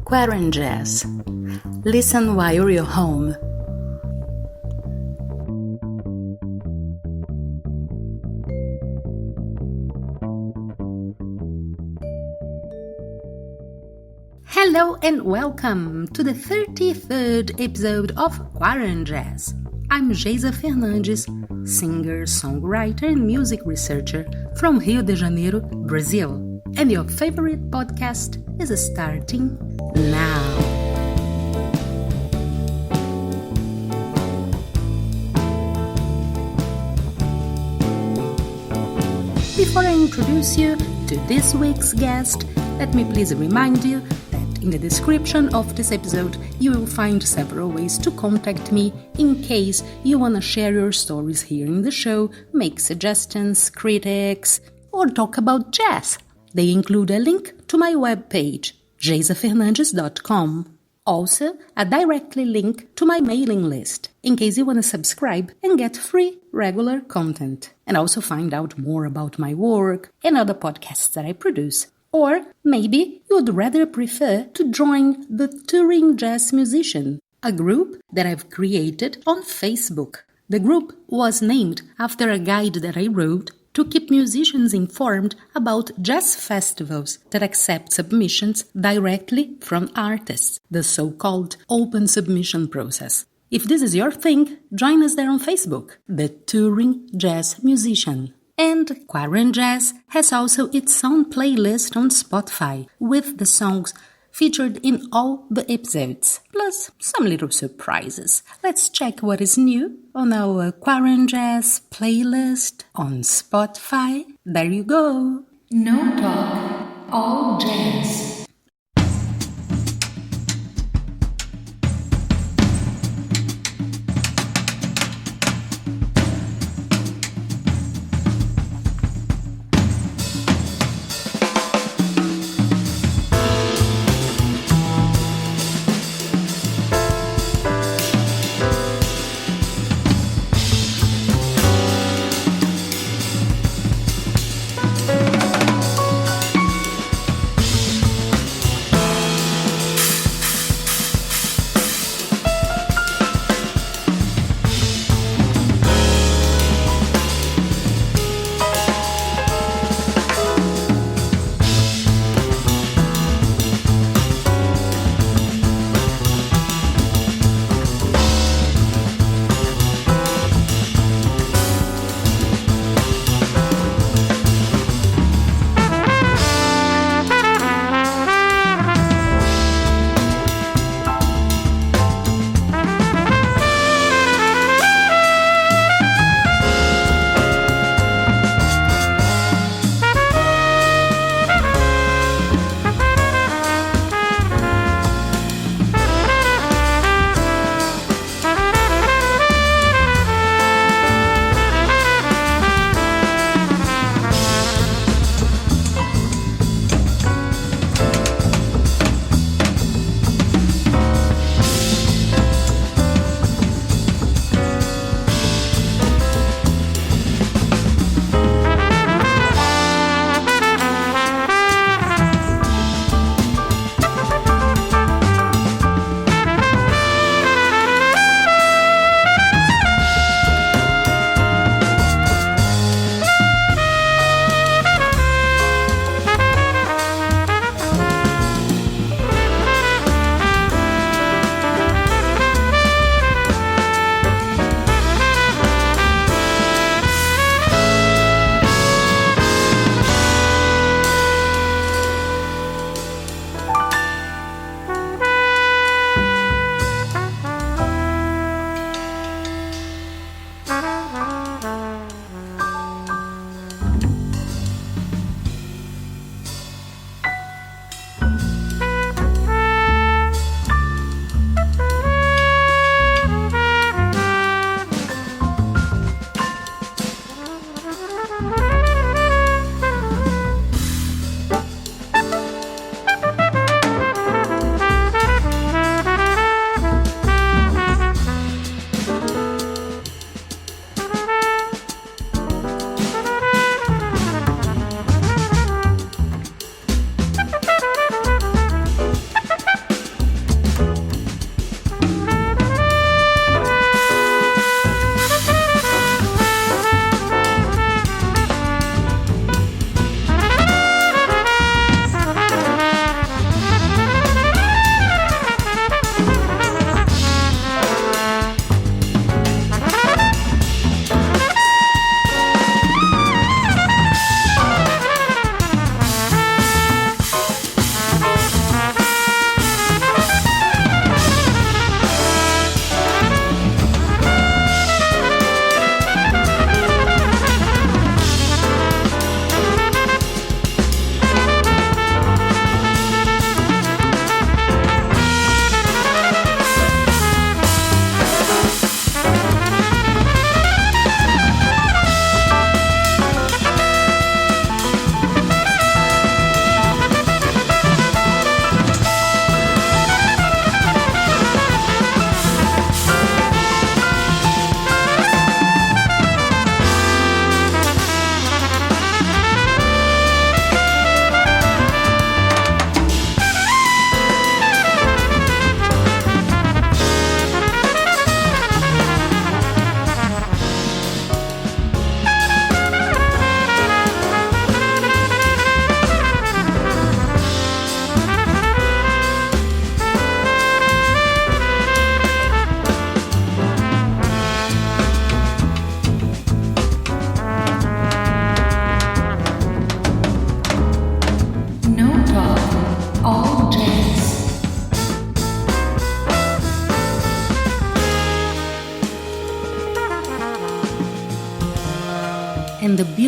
QuaranJazz. Listen while you're home. Hello and welcome to the 33rd episode of QuaranJazz. I'm Geisa Fernandes, singer, songwriter, and music researcher from Rio de Janeiro, Brazil. And your favorite podcast is starting now. Before I introduce you to this week's guest, let me please remind you that in the description of this episode you will find several ways to contact me in case you want to share your stories here in the show, make suggestions, critiques, or talk about jazz. They include a link to my webpage, geisafernandes.com. Also, a directly link to my mailing list, in case you want to subscribe and get free regular content, and also find out more about my work and other podcasts that I produce. Or maybe you would rather prefer to join the Touring Jazz Musician, a group that I've created on Facebook. The group was named after a guide that I wrote to keep musicians informed about jazz festivals that accept submissions directly from artists, the so-called open submission process. If this is your thing, join us there on Facebook, the Touring Jazz Musician. And QuaranJazz has also its own playlist on Spotify with the songs featured in all the episodes, plus some little surprises. Let's check what is new on our QuaranJazz playlist on Spotify. There you go. No talk, all jazz.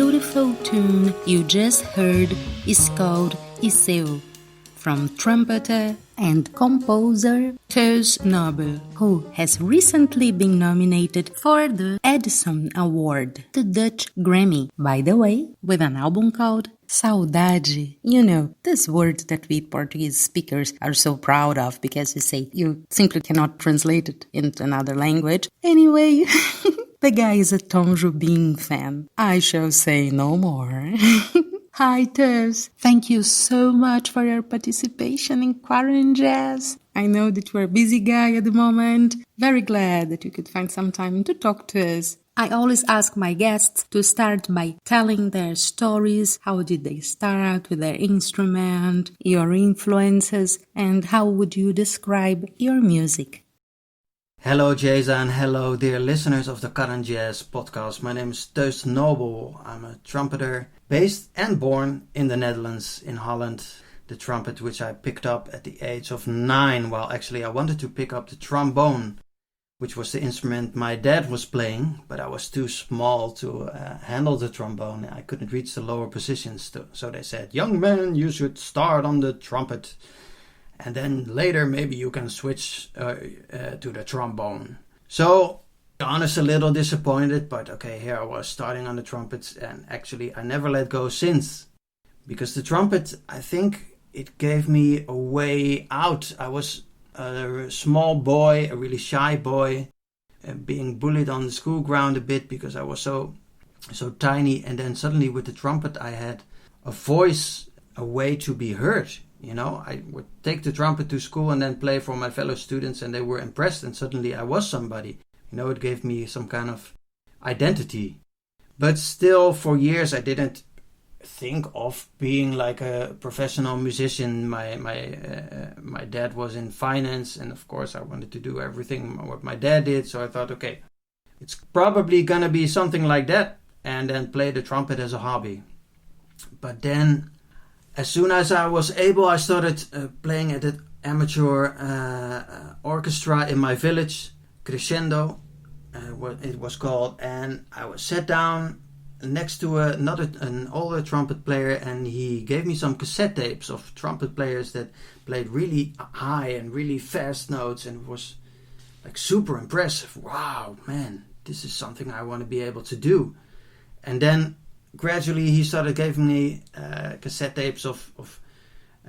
beautiful tune you just heard is called Iseu, from trumpeter and composer Teus Nobel, who has recently been nominated for the Edison Award, the Dutch Grammy, by the way, with an album called Saudade. You know, this word that we Portuguese speakers are so proud of because we say you simply cannot translate it into another language. Anyway, the guy is a Tom Jobim fan. I shall say no more. Hi, Teus. Thank you so much for your participation in QuaranJazz. I know that you are a busy guy at the moment. Very glad that you could find some time to talk to us. I always ask my guests to start by telling their stories. How did they start with their instrument, your influences, and how would you describe your music? Hello Jason, hello dear listeners of the QuaranJazz podcast. My name is Teus Nobel. I'm a trumpeter based and born in the Netherlands, in Holland. The trumpet which I picked up at the age of 9. Well, actually I wanted to pick up the trombone, which was the instrument my dad was playing, but I was too small to handle the trombone. I couldn't reach the lower positions, so they said, "Young man, you should start on the trumpet. And then later maybe you can switch to the trombone." So, honest, a little disappointed, but okay, here I was starting on the trumpet, and actually I never let go since. Because the trumpet, I think it gave me a way out. I was a small boy, a really shy boy, being bullied on the school ground a bit because I was so tiny, and then suddenly with the trumpet I had a voice, a way to be heard. You know, I would take the trumpet to school and then play for my fellow students, and they were impressed, and suddenly I was somebody. You know, it gave me some kind of identity. But still, for years I didn't think of being like a professional musician. My dad was in finance, and of course I wanted to do everything what my dad did. So I thought, okay, it's probably gonna be something like that, and then play the trumpet as a hobby. But then, as soon as I was able, I started playing at an amateur orchestra in my village, Crescendo, what it was called. And I was sat down next to an older trumpet player, and he gave me some cassette tapes of trumpet players that played really high and really fast notes, and it was like super impressive. Wow, man, this is something I want to be able to do. And then gradually he started giving me cassette tapes of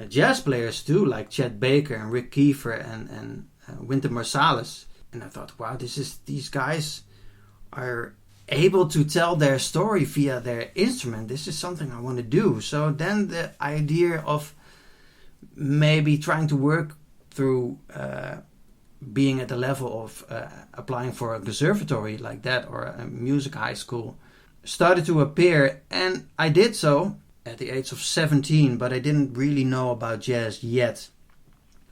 jazz players too, like Chet Baker and Rick Kiefer and Wynton Marsalis. And I thought, wow, these guys are able to tell their story via their instrument. This is something I want to do. So then the idea of maybe trying to work through being at the level of applying for a conservatory like that, or a music high school, started to appear, and I did so at the age of 17, but I didn't really know about jazz yet.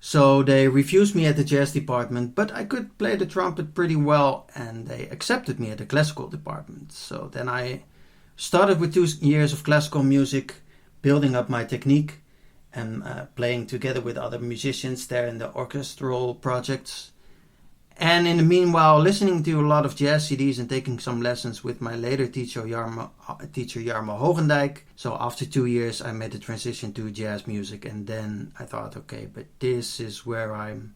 So they refused me at the jazz department, but I could play the trumpet pretty well, and they accepted me at the classical department. So then I started with 2 years of classical music, building up my technique, and playing together with other musicians there in the orchestral projects. And in the meanwhile, listening to a lot of jazz CDs and taking some lessons with my later teacher, Jarmo Hogendijk. So after 2 years, I made the transition to jazz music. And then I thought, okay, but this is where I'm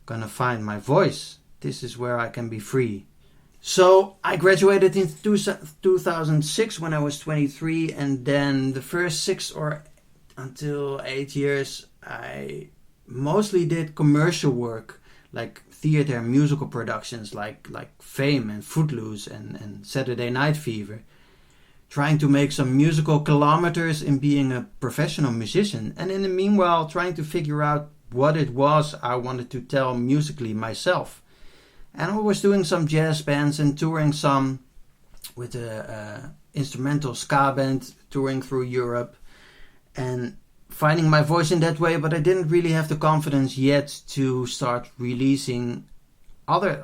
gonna find my voice. This is where I can be free. So I graduated in 2006 when I was 23. And then the first 6 or until 8 years, I mostly did commercial work, like theater and musical productions like Fame and Footloose and Saturday Night Fever, trying to make some musical kilometers in being a professional musician, and in the meanwhile trying to figure out what it was I wanted to tell musically myself. And I was doing some jazz bands and touring some with a instrumental ska band, touring through Europe and finding my voice in that way, but I didn't really have the confidence yet to start releasing other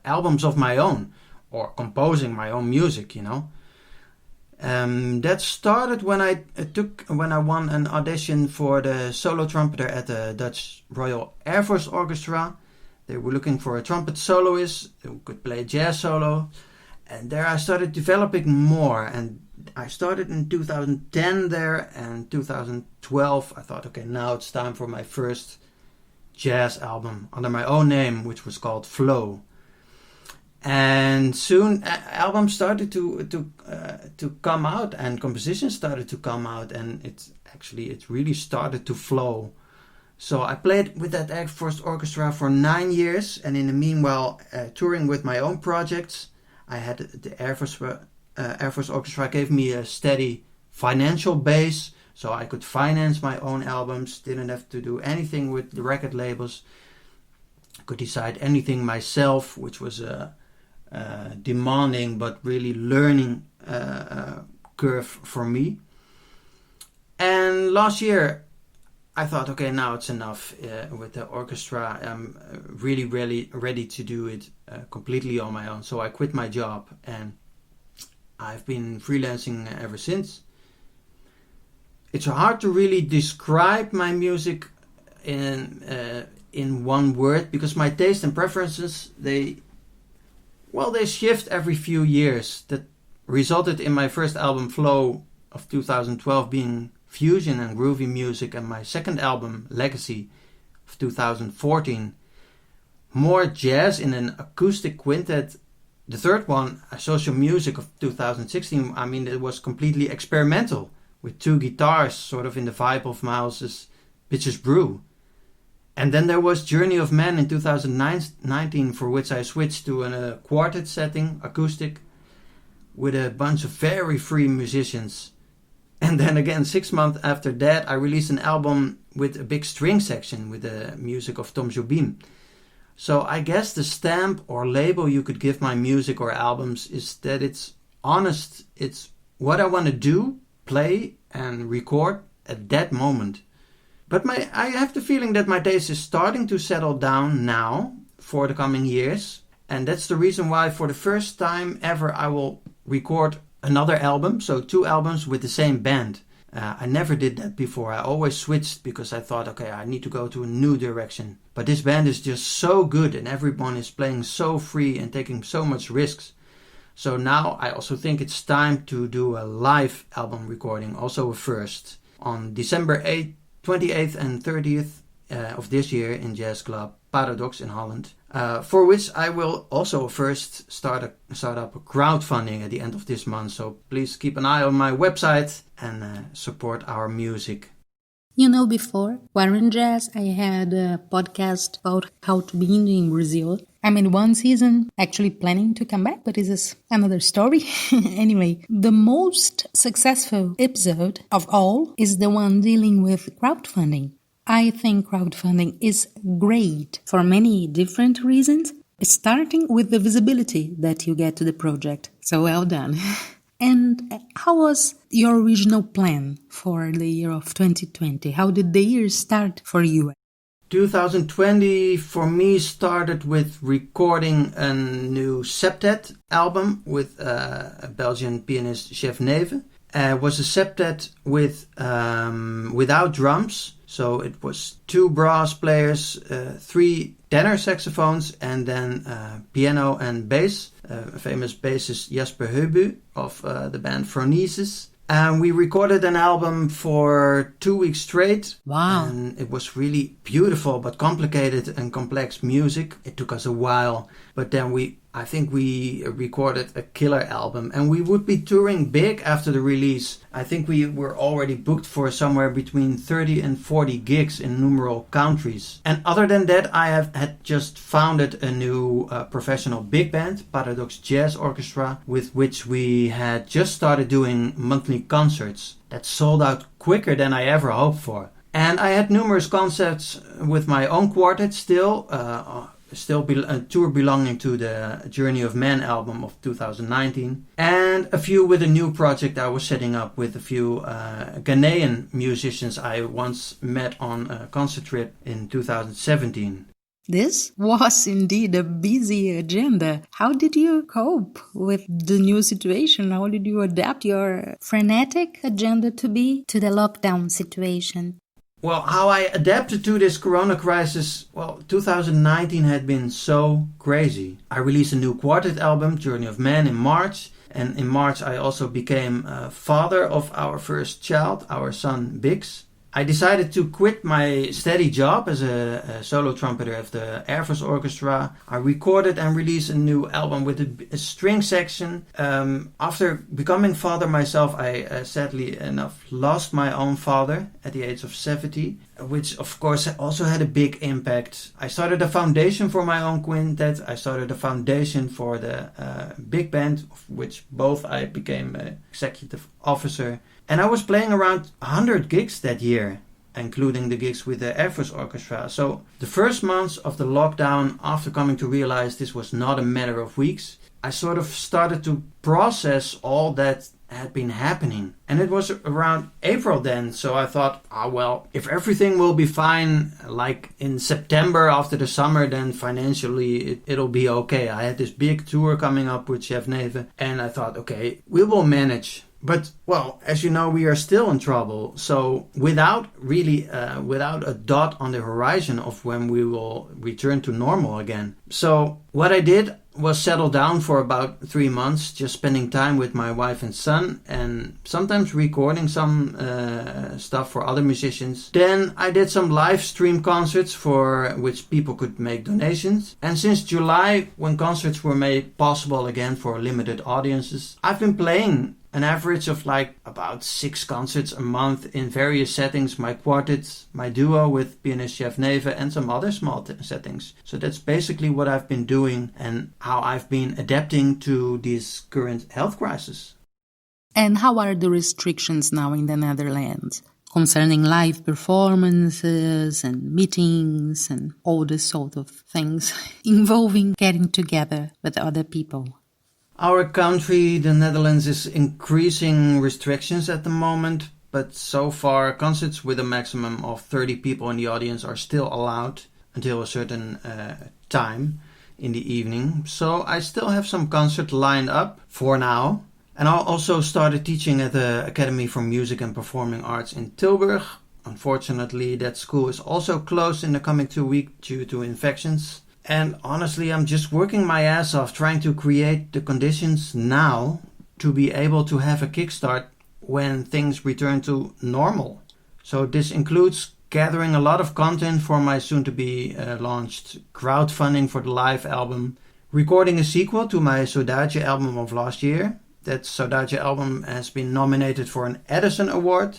albums of my own, or composing my own music, you know. That started when I won an audition for the solo trumpeter at the Dutch Royal Air Force Orchestra. They were looking for a trumpet soloist who could play a jazz solo. And there I started developing more and I started in 2010 there, and 2012 I thought, okay, now it's time for my first jazz album under my own name, which was called Flow. And soon albums started to come out, and compositions started to come out, and it really started to flow. So I played with that Air Force Orchestra for 9 years, and in the meanwhile touring with my own projects. I had the Air Force Orchestra gave me a steady financial base, so I could finance my own albums, didn't have to do anything with the record labels. I could decide anything myself, which was a demanding but really learning curve for me. And last year I thought, okay, now it's enough with the orchestra. I'm really ready to do it completely on my own. So I quit my job, and I've been freelancing ever since. It's hard to really describe my music in one word, because my taste and preferences, they shift every few years. That resulted in my first album, Flow, of 2012 being fusion and groovy music, and my second album, Legacy, of 2014, more jazz in an acoustic quintet. The third one, Social Music, of 2016, I mean, it was completely experimental, with 2 guitars, sort of in the vibe of Miles's Bitches Brew. And then there was Journey of Man in 2019, for which I switched to a quartet setting, acoustic, with a bunch of very free musicians. And then again, 6 months after that, I released an album with a big string section with the music of Tom Jobim. So I guess the stamp or label you could give my music or albums is that it's honest. It's what I want to do, play and record at that moment. But I have the feeling that my taste is starting to settle down now for the coming years. And that's the reason why for the first time ever I will record another album, so 2 albums with the same band. I never did that before. I always switched because I thought, okay, I need to go to a new direction. But this band is just so good, and everyone is playing so free and taking so much risks. So now I also think it's time to do a live album recording, also a first, on December 28th and 30th of this year in Jazz Club Paradox in Holland, for which I will also first start up a crowdfunding at the end of this month. So please keep an eye on my website and support our music. You know, before QuaranJazz, I had a podcast about how to be indie in Brazil. I'm in one season, actually planning to come back, but this is another story. Anyway, the most successful episode of all is the one dealing with crowdfunding. I think crowdfunding is great for many different reasons, starting with the visibility that you get to the project. So well done. And how was your original plan for the year of 2020? How did the year start for you? 2020 for me started with recording a new septet album with a Belgian pianist, Chef Neve. It was a septet with without drums. So it was 2 brass players, 3 tenor saxophones, and then piano and bass. A famous bassist, Jasper Heubu of the band Phronesis. And we recorded an album for 2 weeks straight. Wow. And it was really beautiful but complicated and complex music. It took us a while, but then I think we recorded a killer album, and we would be touring big after the release. I think we were already booked for somewhere between 30 and 40 gigs in numerous countries. And other than that, I had just founded a new professional big band, Paradox Jazz Orchestra, with which we had just started doing monthly concerts that sold out quicker than I ever hoped for. And I had numerous concerts with my own quartet still a tour belonging to the Journey of Man album of 2019, and a few with a new project I was setting up with a few Ghanaian musicians I once met on a concert trip in 2017. This was indeed a busy agenda. How did you cope with the new situation? How did you adapt your frenetic agenda to the lockdown situation? Well, how I adapted to this corona crisis, 2019 had been so crazy. I released a new quartet album, Journey of Man, in March, And in March, I also became father of our first child, our son Bix. I decided to quit my steady job as a solo trumpeter of the Air Force Orchestra. I recorded and released a new album with a string section. After becoming father myself, I sadly enough lost my own father at the age of 70, which of course also had a big impact. I started a foundation for my own quintet. I started a foundation for the big band, of which both I became an executive officer. And I was playing around 100 gigs that year, including the gigs with the Air Force Orchestra. So the first months of the lockdown, after coming to realize this was not a matter of weeks, I sort of started to process all that had been happening. And it was around April then, so I thought, well, if everything will be fine, like in September after the summer, then financially it'll be okay. I had this big tour coming up with Chef Neve, and I thought, okay, we will manage. But, well, as you know, we are still in trouble. So without a dot on the horizon of when we will return to normal again. So what I did was settle down for about 3 months, just spending time with my wife and son, and sometimes recording some stuff for other musicians. Then I did some live stream concerts for which people could make donations. And since July, when concerts were made possible again for limited audiences, I've been playing an average of like about 6 concerts a month in various settings, my quartets, my duo with pianist Chef Neve, and some other small settings. So that's basically what I've been doing and how I've been adapting to this current health crisis. And how are the restrictions now in the Netherlands concerning live performances and meetings and all this sort of things involving getting together with other people? Our country, the Netherlands, is increasing restrictions at the moment, but so far concerts with a maximum of 30 people in the audience are still allowed until a certain time in the evening. So I still have some concerts lined up for now. And I also started teaching at the Academy for Music and Performing Arts in Tilburg. Unfortunately, that school is also closed in the coming 2 weeks due to infections. And honestly, I'm just working my ass off trying to create the conditions now to be able to have a kickstart when things return to normal. So this includes gathering a lot of content for my soon-to-be launched crowdfunding for the live album, recording a sequel to my Saudade album of last year. That Saudade album has been nominated for an Edison Award,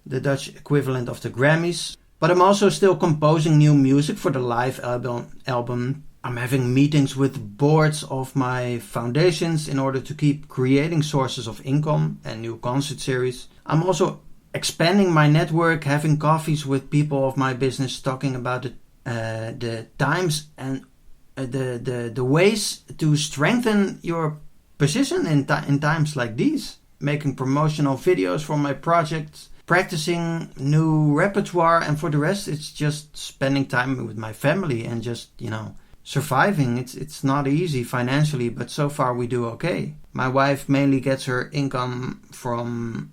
the Dutch equivalent of the Grammys. But I'm also still composing new music for the live album. I'm having meetings with boards of my foundations in order to keep creating sources of income and new concert series. I'm also expanding my network, having coffees with people of my business, talking about the times and the ways to strengthen your position in times like these. Making promotional videos for my projects, practicing new repertoire, and for the rest it's just spending time with my family and just, surviving. It's not easy financially, but so far we do okay. My wife mainly gets her income from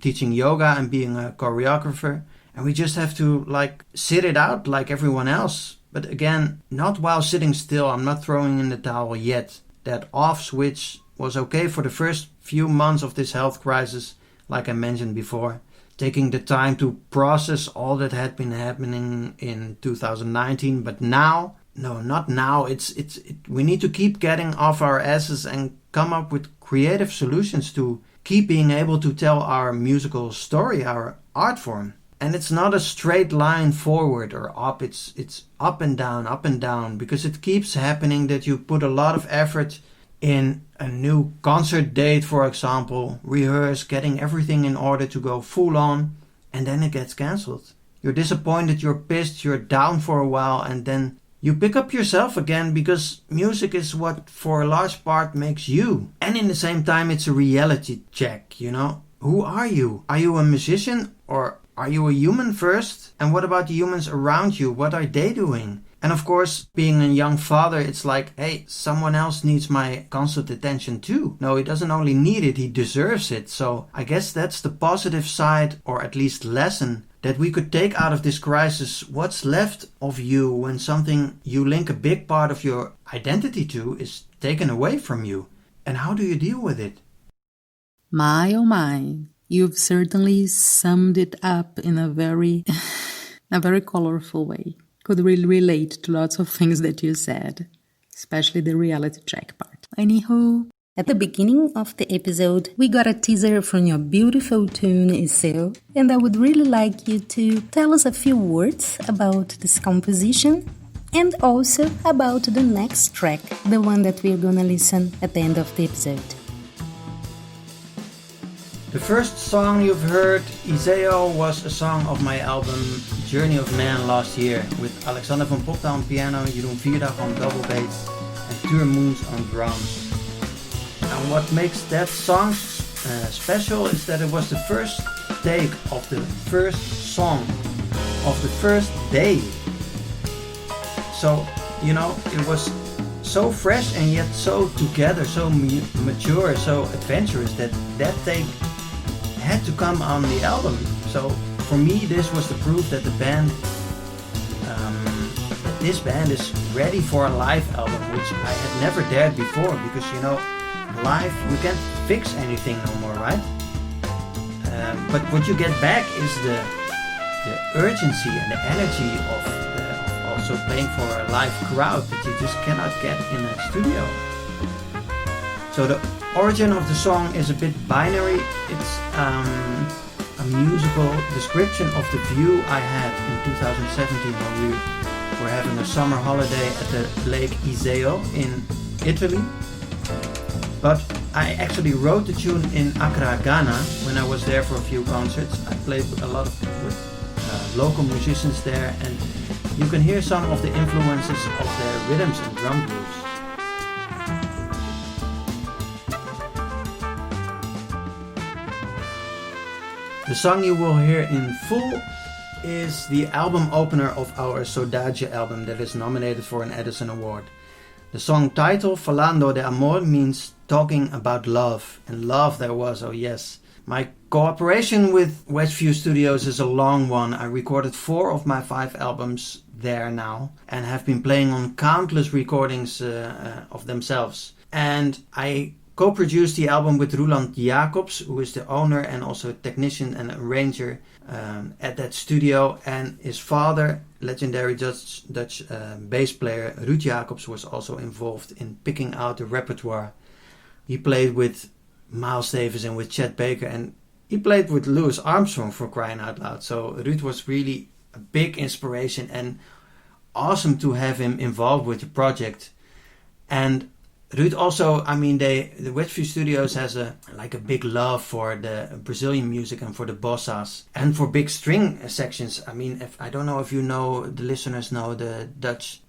teaching yoga and being a choreographer, and we just have to sit it out like everyone else. But again, not while sitting still. I'm not throwing in the towel yet. That off switch was okay for the first few months of this health crisis, like I mentioned before. Taking the time to process all that had been happening in 2019, but now, no, not now. We need to keep getting off our asses and come up with creative solutions to keep being able to tell our musical story, our art form. And it's not a straight line forward or up. It's up and down, because it keeps happening that you put a lot of effort in a new concert date, for example, rehearse, getting everything in order to go full on, and then it gets cancelled. You're disappointed, you're pissed, you're down for a while, and then you pick up yourself again, because music is what for a large part makes you. And in the same time, it's a reality check, Who are you? Are you a musician, or are you a human first? And what about the humans around you? What are they doing? And of course, being a young father, it's like, hey, someone else needs my constant attention too. No, he doesn't only need it, he deserves it. So I guess that's the positive side, or at least lesson, that we could take out of this crisis. What's left of you when something you link a big part of your identity to is taken away from you? And how do you deal with it? My oh my, you've certainly summed it up in a very colorful way. Could really relate to lots of things that you said, especially the reality check part. Anywho, at the beginning of the episode, we got a teaser from your beautiful tune, Iseo, and I would really like you to tell us a few words about this composition and also about the next track, the one that we're gonna listen at the end of the episode. The first song you've heard, Iseo, was a song of my album Journey of Man last year, with Alexander van Popta on piano, Jeroen Vierdag on double bass, and Tuur Moens on drums. And what makes that song special is that it was the first take of the first song of the first day. So, it was so fresh and yet so together, so mature, so adventurous that take had to come on the album. So for me, this was the proof that this band is ready for a live album, which I had never dared before, because live you can't fix anything no more, right? But what you get back is the urgency and the energy of also playing for a live crowd that you just cannot get in a studio. So the origin of the song is a bit binary. It's a musical description of the view I had in 2017 when we were having a summer holiday at the Lake Iseo in Italy. But I actually wrote the tune in Accra, Ghana, when I was there for a few concerts. I played a lot with local musicians there, and you can hear some of the influences of their rhythms and drum grooves. The song you will hear in full is the album opener of our Saudade album that is nominated for an Edison Award. The song title, Falando de Amor, means talking about love. And love there was, oh yes. My cooperation with Westview Studios is a long one. I recorded 4 of my 5 albums there now and have been playing on countless recordings of themselves. And I co-produced the album with Roland Jacobs, who is the owner and also technician and arranger at that studio, and his father, legendary Dutch bass player Ruud Jacobs, was also involved in picking out the repertoire. He played with Miles Davis and with Chet Baker, and he played with Louis Armstrong, for crying out loud. So Ruud was really a big inspiration and awesome to have him involved with the project. And Ruud also, the Westview Studios has a big love for the Brazilian music and for the bossas and for big string sections. I don't know if the listeners know the Dutch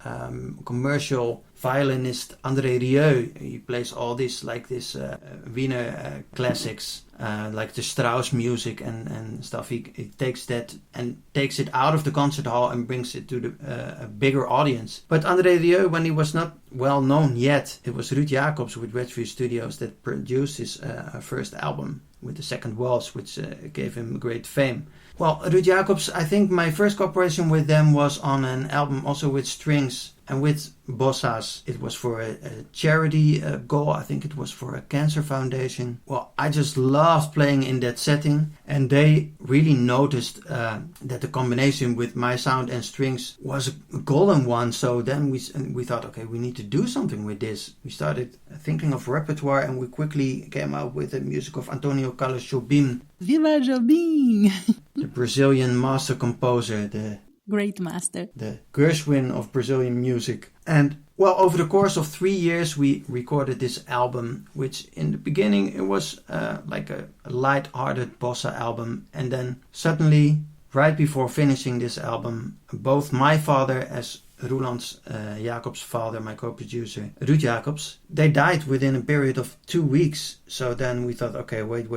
commercial violinist André Rieu. He plays all this Wiener classics, like the Strauss music and stuff. He takes that and takes it out of the concert hall and brings it to a bigger audience. But André Rieu, when he was not well known yet, it was Ruud Jacobs with Westview Studios that produced his first album with the Second Waltz, which gave him great fame. Well, Ruud Jacobs, I think my first cooperation with them was on an album also with strings and with bossas. It was for a charity goal. I think it was for a cancer foundation. Well, I just loved playing in that setting, and they really noticed that the combination with my sound and strings was a golden one. So then we thought, okay, we need to do something with this. We started thinking of repertoire, and we quickly came out with the music of Antonio Carlos Jobim. Viva Jobim! The Brazilian master composer, the great master, the Gershwin of Brazilian music. And well, over the course of 3 years we recorded this album, which in the beginning it was like a light-hearted bossa album, and then suddenly, right before finishing this album, both my father, as Roland Jacobs' father, my co-producer, Ruud Jacobs, they died within a period of 2 weeks. So then we thought, okay, wait.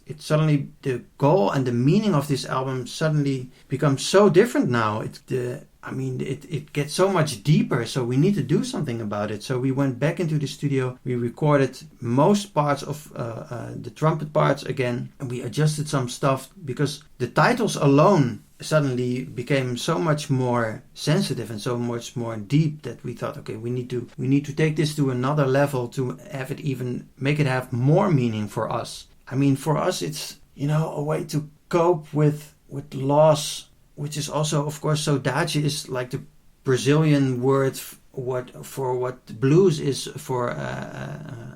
It suddenly, the goal and the meaning of this album suddenly becomes so different now. It gets so much deeper, so we need to do something about it. So we went back into the studio, we recorded most parts of the trumpet parts again, and we adjusted some stuff because the titles alone suddenly became so much more sensitive and so much more deep that we thought, okay, we need to take this to another level to have it even make it have more meaning for us. I mean, for us, it's, a way to cope with loss, which is also, of course, saudade is like the Brazilian word for what blues is for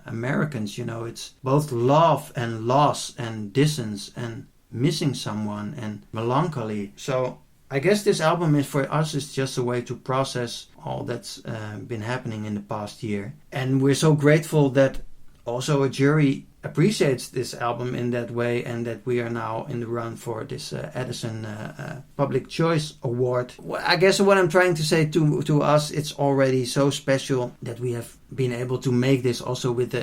Americans. It's both love and loss and distance and missing someone and melancholy. So I guess this album is for us is just a way to process all that's been happening in the past year. And we're so grateful that also a jury appreciates this album in that way, and that we are now in the run for this Edison Public Choice Award. I guess what I'm trying to say to us, it's already so special that we have been able to make this also with the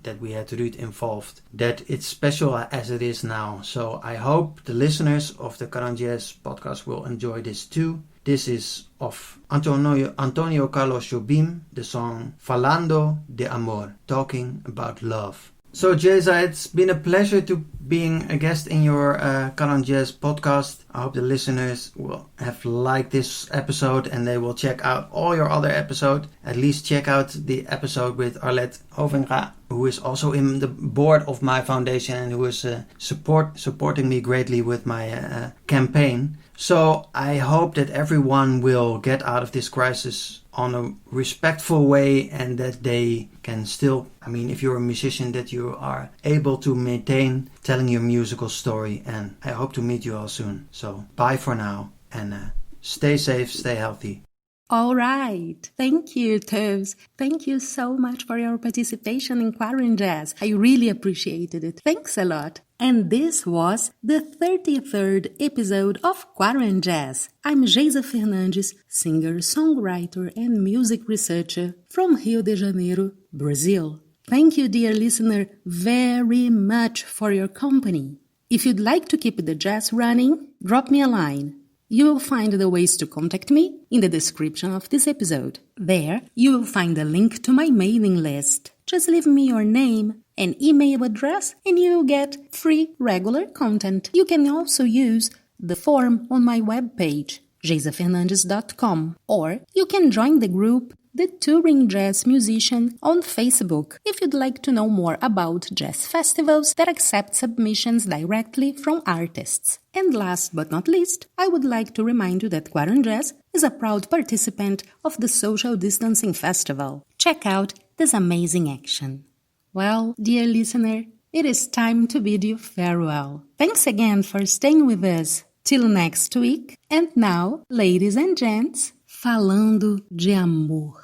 that we had to do it involved, that it's special as it is now. So I hope the listeners of the QuaranJazz podcast will enjoy this too. This is of Antonio Carlos Jobim, the song Falando de Amor, talking about love. So Jeza, it's been a pleasure to being a guest in your QuaranJazz podcast. I hope the listeners will have liked this episode and they will check out all your other episodes. At least check out the episode with Arlette Hovenga, who is also in the board of my foundation and who is supporting me greatly with my campaign. So I hope that everyone will get out of this crisis on a respectful way, and that they can still, if you're a musician, that you are able to maintain telling your musical story. And I hope to meet you all soon. So bye for now, and stay safe, stay healthy. All right. Thank you, Teus. Thank you so much for your participation in QuaranJazz. I really appreciated it. Thanks a lot. And this was the 33rd episode of QuaranJazz. I'm Geisa Fernandes, singer, songwriter, and music researcher from Rio de Janeiro, Brazil. Thank you, dear listener, very much for your company. If you'd like to keep the jazz running, drop me a line. You will find the ways to contact me in the description of this episode. There, you will find a link to my mailing list. Just leave me your name and email address and you will get free regular content. You can also use the form on my webpage, geisafernandes.com, or you can join the group The Touring Jazz Musician on Facebook if you'd like to know more about jazz festivals that accept submissions directly from artists. And last but not least, I would like to remind you that QuaranJazz is a proud participant of the Social Distancing Festival. Check out this amazing action. Well, dear listener, it is time to bid you farewell. Thanks again for staying with us. Till next week. And now, ladies and gents, falando de amor.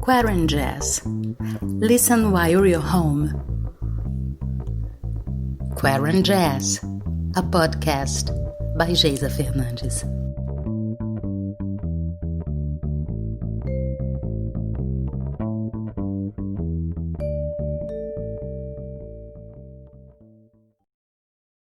QuaranJazz. Listen while you're home. QuaranJazz, a podcast by Geisa Fernandes.